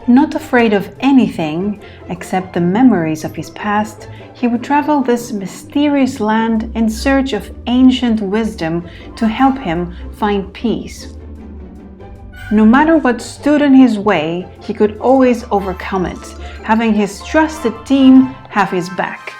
Not afraid of anything except the memories of his past, he would travel this mysterious land in search of ancient wisdom to help him find peace. No matter what stood in his way, he could always overcome it, having his trusted team have his back.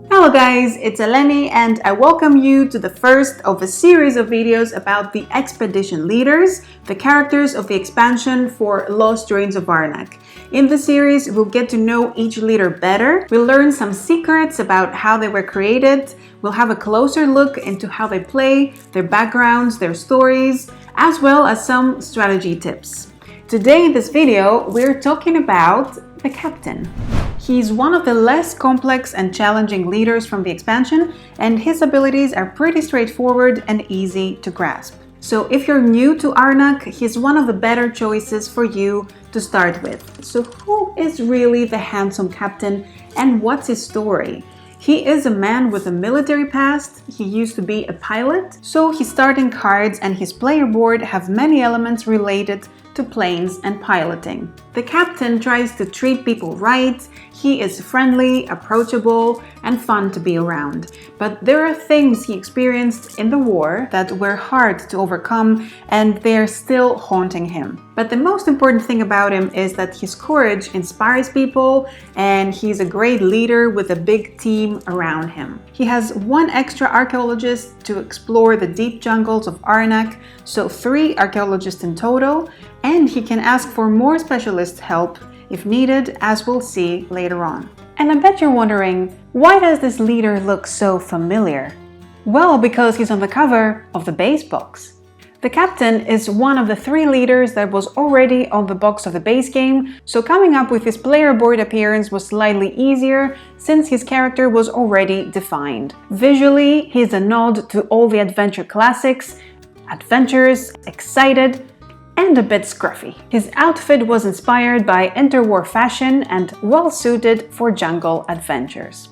Hello guys, it's Eleni and I welcome you to the first of a series of videos about the expedition leaders, the characters of the expansion for Lost Ruins of Arnak. In this series, we'll get to know each leader better, we'll learn some secrets about how they were created, we'll have a closer look into how they play, their backgrounds, their stories, as well as some strategy tips. Today in this video, we're talking about the captain. He's one of the less complex and challenging leaders from the expansion, and his abilities are pretty straightforward and easy to grasp. So if you're new to Arnak, he's one of the better choices for you to start with. So who is really the handsome captain and what's his story? He is a man with a military past, he used to be a pilot, so his starting cards and his player board have many elements related to planes and piloting. The captain tries to treat people right, he is friendly, approachable, and fun to be around. But there are things he experienced in the war that were hard to overcome and they're still haunting him. But the most important thing about him is that his courage inspires people and he's a great leader with a big team around him. He has one extra archaeologist to explore the deep jungles of Arnak, so 3 archaeologists in total, and he can ask for more specialist help if needed, as we'll see later on. And I bet you're wondering, why does this leader look so familiar? Well, because he's on the cover of the base box. The captain is one of the 3 leaders that was already on the box of the base game, so coming up with his player board appearance was slightly easier since his character was already defined. Visually, he's a nod to all the adventure classics, adventurous, excited, and a bit scruffy. His outfit was inspired by interwar fashion and well suited for jungle adventures.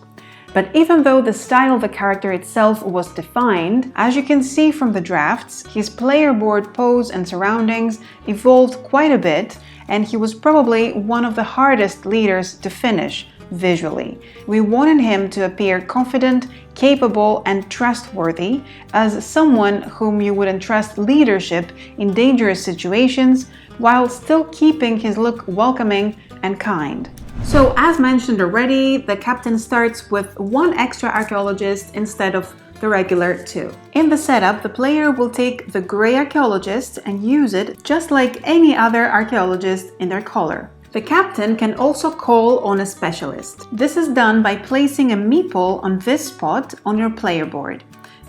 But even though the style of the character itself was defined, as you can see from the drafts, his player board pose and surroundings evolved quite a bit, and he was probably one of the hardest leaders to finish visually. We wanted him to appear confident, capable, and trustworthy as someone whom you would entrust leadership in dangerous situations while still keeping his look welcoming and kind. So as mentioned already, the captain starts with 1 extra archaeologist instead of the regular 2. In the setup, the player will take the gray archaeologist and use it just like any other archaeologist in their color. The captain can also call on a specialist. This is done by placing a meeple on this spot on your player board.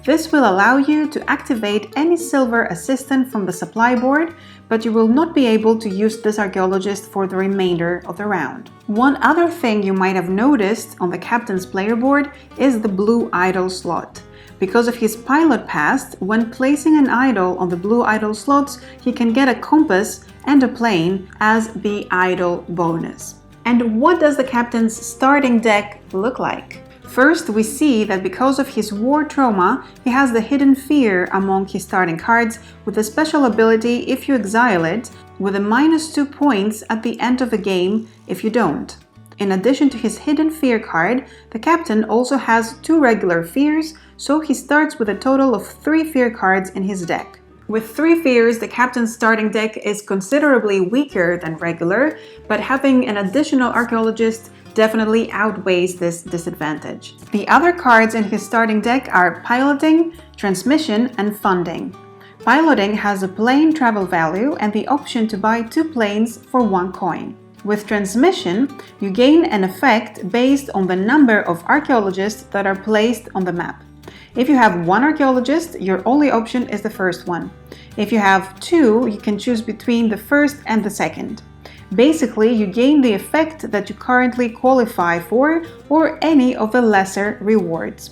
This will allow you to activate any silver assistant from the supply board, but you will not be able to use this archaeologist for the remainder of the round. One other thing you might have noticed on the captain's player board is the blue idol slot. Because of his pilot past, when placing an idol on the blue idol slots, he can get a compass and a plane as the idol bonus. And what does the captain's starting deck look like? First, we see that because of his war trauma, he has the hidden fear among his starting cards with a special ability if you exile it, with a -2 points at the end of the game if you don't. In addition to his hidden fear card, the captain also has 2 regular fears, so he starts with a total of 3 fear cards in his deck. With 3 fears, the captain's starting deck is considerably weaker than regular, but having an additional archaeologist definitely outweighs this disadvantage. The other cards in his starting deck are piloting, transmission, and funding. Piloting has a plane travel value and the option to buy 2 planes for 1 coin. With transmission, you gain an effect based on the number of archaeologists that are placed on the map. If you have 1 archaeologist, your only option is the first one. If you have 2, you can choose between the first and the second. Basically, you gain the effect that you currently qualify for or any of the lesser rewards.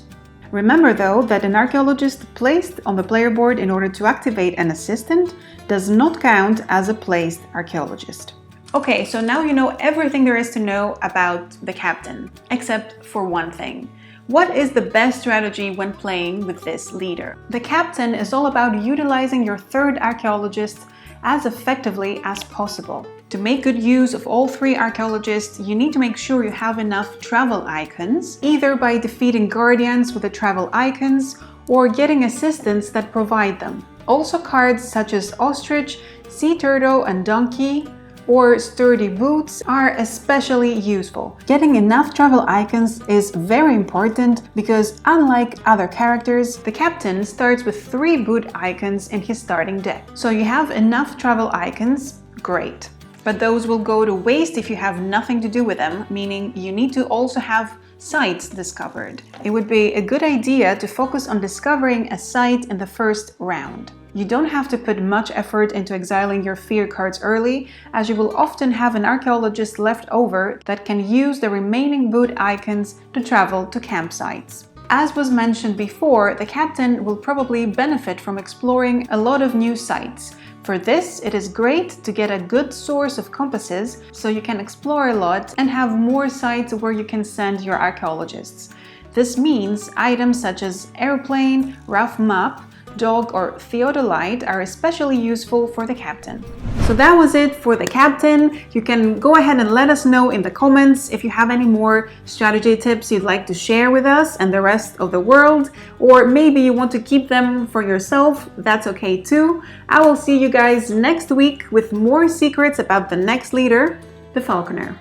Remember though that an archaeologist placed on the player board in order to activate an assistant does not count as a placed archaeologist. Okay, so now you know everything there is to know about the captain, except for one thing. What is the best strategy when playing with this leader? The captain is all about utilizing your third archaeologist as effectively as possible. To make good use of all three archaeologists, you need to make sure you have enough travel icons, either by defeating guardians with the travel icons or getting assistants that provide them. Also, cards such as ostrich, sea turtle, and donkey, or sturdy boots are especially useful. Getting enough travel icons is very important because, unlike other characters, the captain starts with 3 boot icons in his starting deck. So you have enough travel icons, great. But those will go to waste if you have nothing to do with them, meaning you need to also have sites discovered. It would be a good idea to focus on discovering a site in the first round. You don't have to put much effort into exiling your fear cards early, as you will often have an archaeologist left over that can use the remaining boot icons to travel to campsites. As was mentioned before, the captain will probably benefit from exploring a lot of new sites. For this, it is great to get a good source of compasses so you can explore a lot and have more sites where you can send your archaeologists. This means items such as airplane, rough map, dog, or theodolite are especially useful for the captain. So that was it for the captain. You can go ahead and let us know in the comments if you have any more strategy tips you'd like to share with us and the rest of the world, or maybe you want to keep them for yourself. That's okay too. I will see you guys next week with more secrets about the next leader, the falconer.